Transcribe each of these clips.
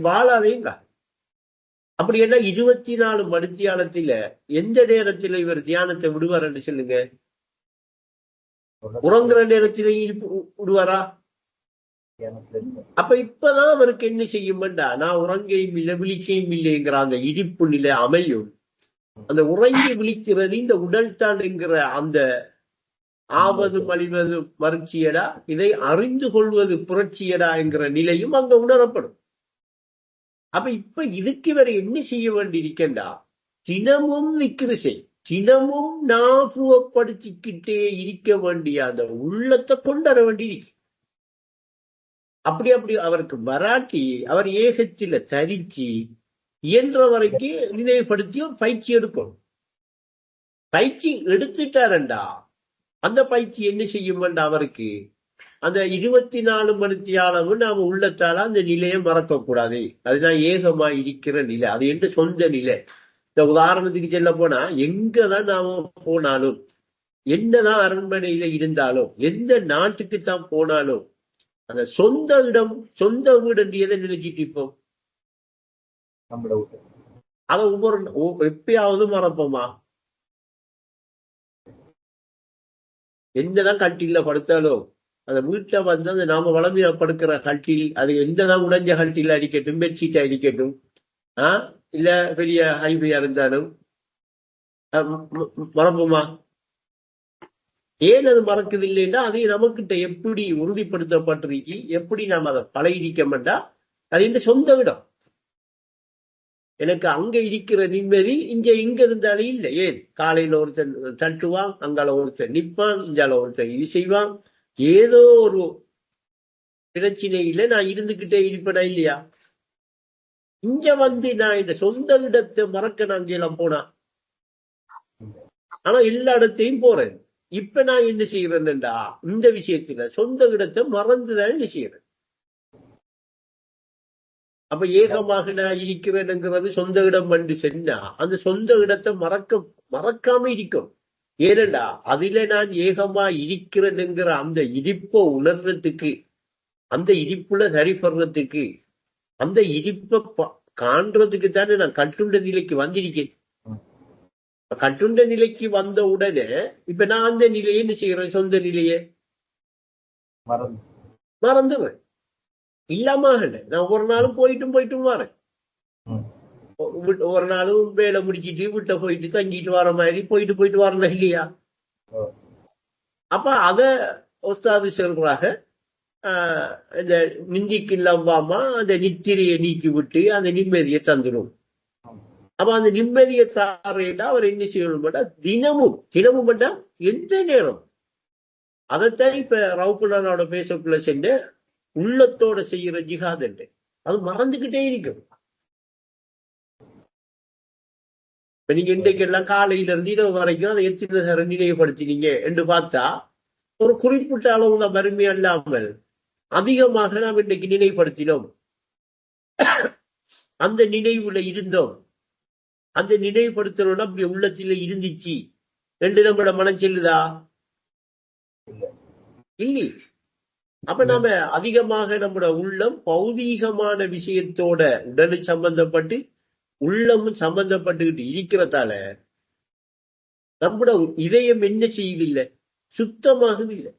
வாழாதேங்க. அப்படி என்ன 24 மணித்தியாலத்தில எந்த நேரத்துல இவர் தியானத்தை விடுவார் என்று சொல்லுங்க? உறங்குற நேரத்திலையும் விடுவாரா? அப்ப இப்பதான் அவருக்கு என்ன செய்யும்டா, நான் உறங்கையும் இல்லை விழிக்கையும் இல்லைங்கிற அந்த இடிப்பு நிலை அமையும். அந்த உறங்கி விழிக்கிறது இந்த உடல் தான் என்கிற அந்த ஆவது மலிவது மறுச்சியடா, இதை அறிந்து கொள்வது புரட்சியடா என்கிற நிலையும் அங்க உணரப்படும். அப்ப இப்ப இதுக்கு இவர் என்ன செய்ய வேண்டியிருக்கா, தினமும் விக்கிரிசை, தினமும் ஞாபகப்படுத்திக்கிட்டே இருக்க வேண்டிய அந்த உள்ளத்தை கொண்டு வர வேண்டியிருக்கு. அப்படி அவருக்கு வராட்டி அவர் ஏகத்தில தரிச்சு இயன்ற வரைக்கும் நினைவுபடுத்தி பயிற்சி எடுக்கணும். பயிற்சி எடுத்துட்டாரண்டா அந்த பயிற்சி என்ன செய்யும் அவருக்கு அந்த 24 மணித்தியாலము நாம உள்ளத்தால அந்த நிலையை மறக்க கூடாது. அதுதான் ஏகமா இருக்கிற நிலை, அது எந்த சொந்த நிலை. இந்த உதாரணத்துக்கு சொல்ல போனா, எங்கதான் நாம போனாலும், என்னதான் அரண்மனையில இருந்தாலும், எந்த நாட்டுக்கு தான் போனாலும், அந்த சொந்த இடம் சொந்த வீடு என்று எதை நினைச்சிட்டு இருப்போம்? அதை ஒவ்வொரு எப்பயாவது மறப்போமா? என்னதான் கட்டில படுத்தாலும் அந்த வீட்டை வந்து அந்த நாம வளமையா படுக்கிற கட்டில், அது என்னதான் உடைஞ்ச கட்டில அடிக்கட்டும், பெட்ஷீட்டா அடிக்கட்டும், இல்ல பெரிய ஹைவேயா இருந்தாலும் மறப்போமா? ஏன் அது மறக்குது இல்லைன்னா, அது நமக்கிட்ட எப்படி உறுதிப்படுத்தப்பட்டிருக்கு, எப்படி நாம் அதை பழகிக்கமெண்டா, அது இந்த சொந்த இடம். எனக்கு அங்க இருக்கிற நிம்மதி இங்க இருந்தாலும் இல்லை. ஏன் காலையில ஒருத்தன் தட்டுவான், அங்கால ஒருத்தன் நிற்பான், இங்கால ஒருத்தன் இது செய்வான். ஏதோ ஒரு பிரச்சனையில நான் இருந்துகிட்டே இருப்பேனா இல்லையா? இங்க வந்து நான் இந்த சொந்த இடத்தை மறக்க நான் எல்லாம் போனா, ஆனா எல்லா இடத்தையும் போறேன். இப்ப நான் என்ன செய்யறேன்டா, இந்த விஷயத்துல சொந்த இடத்தை மறந்துதான் என்ன செய்யறேன். அப்ப ஏகமாக நான் இருக்கிறேன்ங்கிறது சொந்த இடம் வந்து சென்னா அந்த சொந்த இடத்தை மறக்காம இருக்கும். ஏனண்டா அதுல நான் ஏகமா இருக்கிறேன்ங்கிற அந்த இடிப்பை உணர்றதுக்கு, அந்த இடிப்புல சரிப்படுறதுக்கு, அந்த இடிப்பை காண்றதுக்கு தானே நான் கட்டுண்ட நிலைக்கு வந்திருக்கேன். கட்டுண்ட நிலைக்கு வந்த உடனே இப்ப நான் அந்த நிலையை என்ன செய்யறேன், சொந்த நிலையை மறந்துடுறேன். இல்லாம நான் ஒவ்வொரு நாளும் போயிட்டும் வரேன். ஒவ்வொரு நாளும் வேலை முடிச்சிட்டு வீட்டை போயிட்டு தங்கிட்டு வர மாதிரி போயிட்டு வரணும் இல்லையா? அப்ப அத ஒஸ்தாது சொல்றாக, இந்த நிந்திக்கு இல்லாம அந்த நித்திரையை நீக்கி விட்டு அந்த நிம்மதியை தந்துடும். அப்ப அந்த நிம்மதியை தாரேண்டா அவர் என்ன செய்யணும், தினமும் எந்த நேரம் அதைத்தான் இப்ப ரவுக்குலனோட பேசக்குள்ள சென்று உள்ளத்தோட செய்யற ஜிஹாத் என்று அது மறந்துகிட்டே இருக்கும். இப்ப நீங்க இன்றைக்கெல்லாம் காலையில இருந்து இரவு வரைக்கும் அதை எத்தனை நினைவுபடுத்தினீங்க என்று பார்த்தா ஒரு குறிப்பிட்ட அளவுதான் வறுமை அல்லாமல் அதிகமாக நாம் இன்றைக்கு நினைவுபடுத்தினோம். அந்த நினைவுல இருந்தோம், அந்த நினைவுபடுத்தணும்னா அப்படி உள்ளத்தில இருந்துச்சு என்று நம்மளோட மனம் செல்லுதா? இல்லை. அப்ப நாம அதிகமாக நம்மளோட உள்ளம் பௌதீகமான விஷயத்தோட உடல் சம்பந்தப்பட்டு உள்ளமும் சம்பந்தப்பட்டுக்கிட்டு இருக்கிறதால நம்மளோட இதயம் என்ன செய்வதில்லை, சுத்தமாகுதில்லை.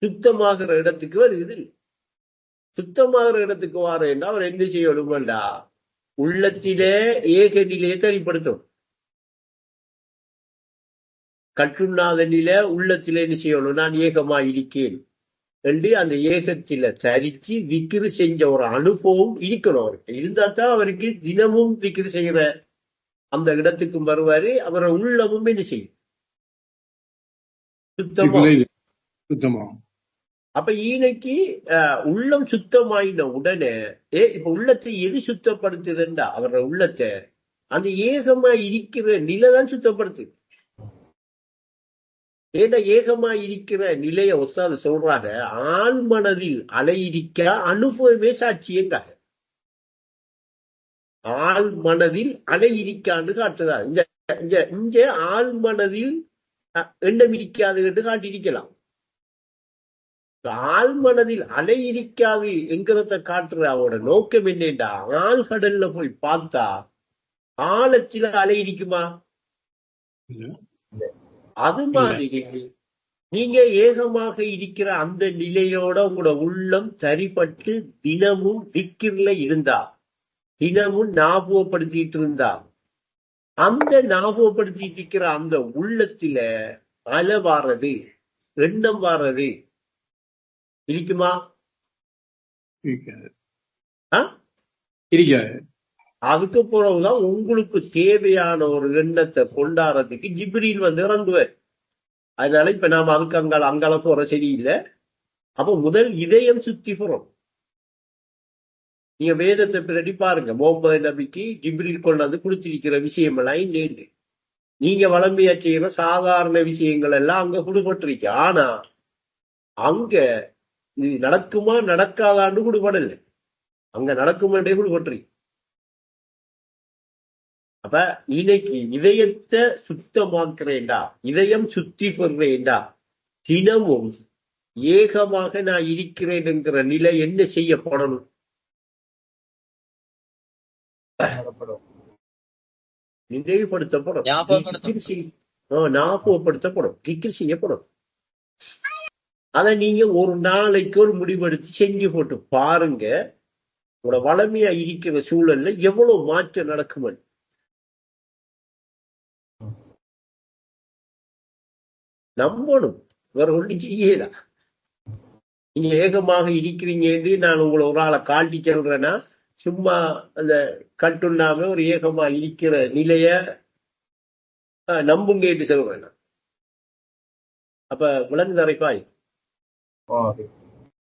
சுத்தமாகிற இடத்துக்கு வருவதில்லை. சுத்தமாகிற இடத்துக்கு வாரேன்னா அவர் என்ன செய்யணும்டா, உள்ளத்திலே ஏக நிலையை தனிப்படுத்தும். கட்டுண்ணாத நிலை உள்ளத்திலே என்ன செய்யணும், நான் ஏகமா இருக்கேன் என்று அந்த ஏகத்தில தரிச்சு விக்கிரி செஞ்ச ஒரு அனுபவம் இருக்கணும் அவருக்கு. இருந்தா தான் அவருக்கு தினமும் விக்கிரி செய்யற அந்த இடத்துக்கும் வருவாரு. அவரை உள்ளமும் என்ன செய்யும், சுத்தமா. அப்ப இன்னைக்கு உள்ளம் சுத்தமாயின உடனே இப்ப உள்ளத்தை எது சுத்தப்படுத்துதுண்டா, அவரோட உள்ளத்தை அந்த ஏகமா இருக்கிற நிலைதான் சுத்தப்படுத்துது. ஏன்னா ஏகமா இருக்கிற நிலைய ஒஸ்தாது சொல்றாங்க, ஆள் மனதில் அலையிருக்க அனுபவமே சாட்சியங்காக. ஆள் மனதில் அலையிருக்கான்னு காட்டுதா. இங்க ஆள் மனதில் எண்ணம் இருக்காது என்று காட்டியிருக்கலாம். ஆழ்மனதில் அலை இருக்காது என்கிறத காட்டுற அவனோட நோக்கம் என்னண்டா, ஆழ்கடல்ல போய் பார்த்தா ஆழத்தில அலை இருக்குமா? அது மாதிரி நீங்க ஏகமாக இருக்கிற அந்த நிலையோட உங்களோட உள்ளம் சரிபட்டு தினமும் திக்கிர்ல இருந்தா, தினமும் ஞாபகப்படுத்திட்டு இருந்தா, அந்த ஞாபகப்படுத்திட்டு இருக்கிற அந்த உள்ளத்துல அலை வாரது, எண்ணம் வாரது இருக்குமா? இருக்காது. அதுக்கு பிறகுதான் உங்களுக்கு தேவையான ஒரு எண்ணத்தை கொண்டாடுறதுக்கு ஜிப்ரீல் வந்து இறங்குவார். அதனால இப்ப நாம அதுக்கு அங்கால போற சரியில்லை. அப்ப முதல் இதயம் சுத்தி போறோம். நீங்க வேதத்தை பிரடி பாருங்க, முகமது நபிக்கு ஜிப்ரீல் கொண்டாந்து கொடுத்திருக்கிற விஷயம் எல்லாம் இல்லைன்னு. நீங்க வளமையா செய்யற சாதாரண விஷயங்கள் எல்லாம் அங்க கொடுபட்டிருக்கு. ஆனா அங்க இது நடக்குமா நடக்காதான்னு கொடுபடல, அங்க நடக்குமான்றே கொடுபட்டிருக்கு. அப்ப இன்னைக்கு இதயத்தை சுத்தமாக்குறேன்டா, இதயம் சுத்தி பெறேன்டா, தினமும் ஏகமாக நான் இருக்கிறேன் என்கிற நிலை என்ன செய்யப்படணும்? நினைவுபடுத்தப்படும், ஞாபகப்படுத்தப்படும், திக்ர் செய்யப்படும். அதை நீங்க ஒரு நாளைக்கு ஒரு முடிவெடுத்து செஞ்சு போட்டு பாருங்க, உங்களோட வளமையா இருக்கிற சூழல்ல எவ்வளவு மாற்றம் நடக்கும். நம்பணும், வேற ஒன்றும் செய்யலாம். நீங்க ஏகமாக இருக்கிறீங்க நான் உங்களை ஒரு ஆளை காட்டி சொல்றேன்னா, சும்மா அந்த கட்டுண்ணாம ஒரு ஏகமா இருக்கிற நிலைய நம்புங்க என்று சொல்றேன். அப்ப விலங்கு தரைப்பாய்.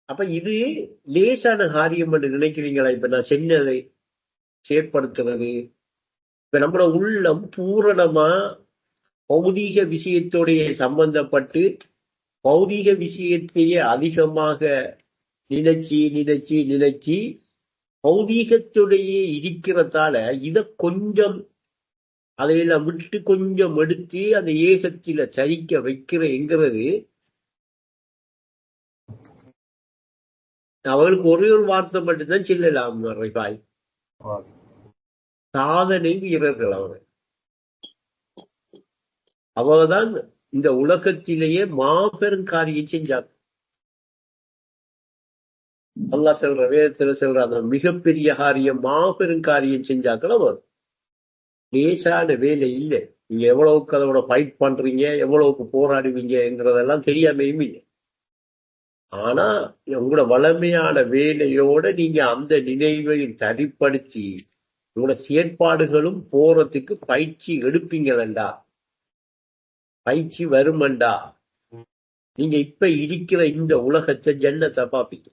அப்ப இது லேசான காரியம் என்று நினைக்கிறீங்களா? இப்ப நான் சொன்னதை செயற்படுத்துறது, இப்ப நம்மளோட உள்ளம் பூரணமா பௌதீக விஷயத்தோடைய சம்பந்தப்பட்டு பௌதீக விஷயத்தையே அதிகமாக நினைச்சு பௌதீகத்துடைய இருக்கிறதால இத கொஞ்சம் அதையெல்லாம் விட்டு கொஞ்சம் எடுத்து அந்த ஏகத்தில சரிக்க வைக்கிறேங்கிறது அவர்களுக்கு ஒரே ஒரு வார்த்தை மட்டும்தான் செல்லலாம். சாதனை வீரர்கள் அவர்தான் இந்த உலகத்திலேயே மாபெரும் காரியம் செஞ்சாங்க. அல்லாஹ் சொல்ற, வேதத்துல சொல்ற அந்த மிகப்பெரிய காரியம், மாபெரும் காரியம் செஞ்சாக்கள் அவர். லேசான வேலை இல்லை. நீங்க எவ்வளவுக்கு அதோட ஃபைட் பண்றீங்க, எவ்வளவுக்கு போராடுவீங்கிறதெல்லாம் தெரியாமையும் இல்லை. ஆனா உங்களோட வளமையான வேலையோட நீங்க அந்த நினைவை சரிப்படுத்தி உங்களோட செயற்பாடுகளும் போறதுக்கு பயிற்சி எடுப்பீங்களா? பயிற்சி வருமண்டா, நீங்க இப்ப இருக்கிற இந்த உலகத்தை ஜன்னத்தை பாப்பீங்க.